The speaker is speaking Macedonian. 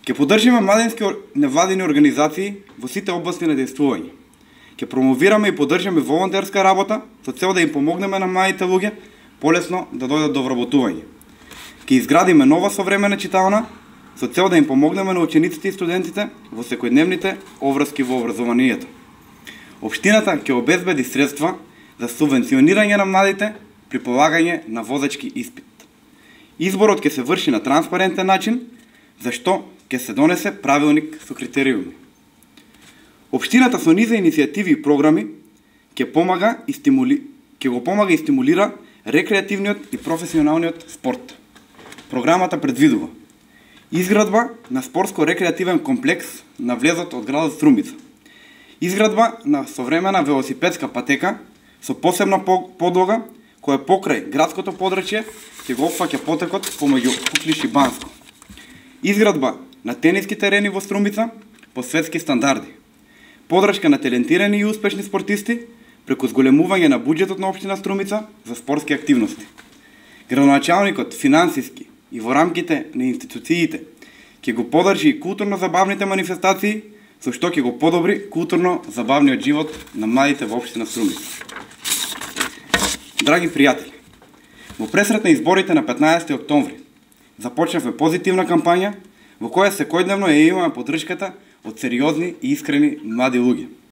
Ќе поддржиме младински невладини организации во сите области на дејствување. Ќе промовираме и поддржиме волонтерска работа со цел да им помогнеме на младите луѓе полесно да дојдат до вработување. Ќе изградиме нова современа читална со цел да им помогнеме на учениците и студентите во секојдневните обврски во образованието. Општината ќе обезбеди средства за субвенционирање на младите при полагање на возачки испит. Изборот ќе се врши на транспарентен начин, зашто ќе се донесе правилник со критериуми. Општината со низа иницијативи и програми ќе го помага и стимулира рекреативниот и професионалниот спорт. Програмата предвидува изградба на спортско-рекреативен комплекс на влезот од градот Струмица, изградба на современа велосипедска патека со посебна подлога која покрај градското подрачје ќе го опфаќа потекот помеѓу Куклиш и Банско, изградба на тениски терени во Струмица по светски стандарди, подршка на талентирани и успешни спортисти преку зголемување на буџетот на општина Струмица за спортски активности. Градоначалникот финансиски и во рамките на институциите ќе го поддржи и културно-забавните манифестации, со што ќе го подобри културно-забавниот живот на младите во општина Струмица. Драги пријатели, во пресрет на изборите на 15 октомври започнавме позитивна кампања во која секојдневно ја имаме поддршката од сериозни и искрени млади луѓе.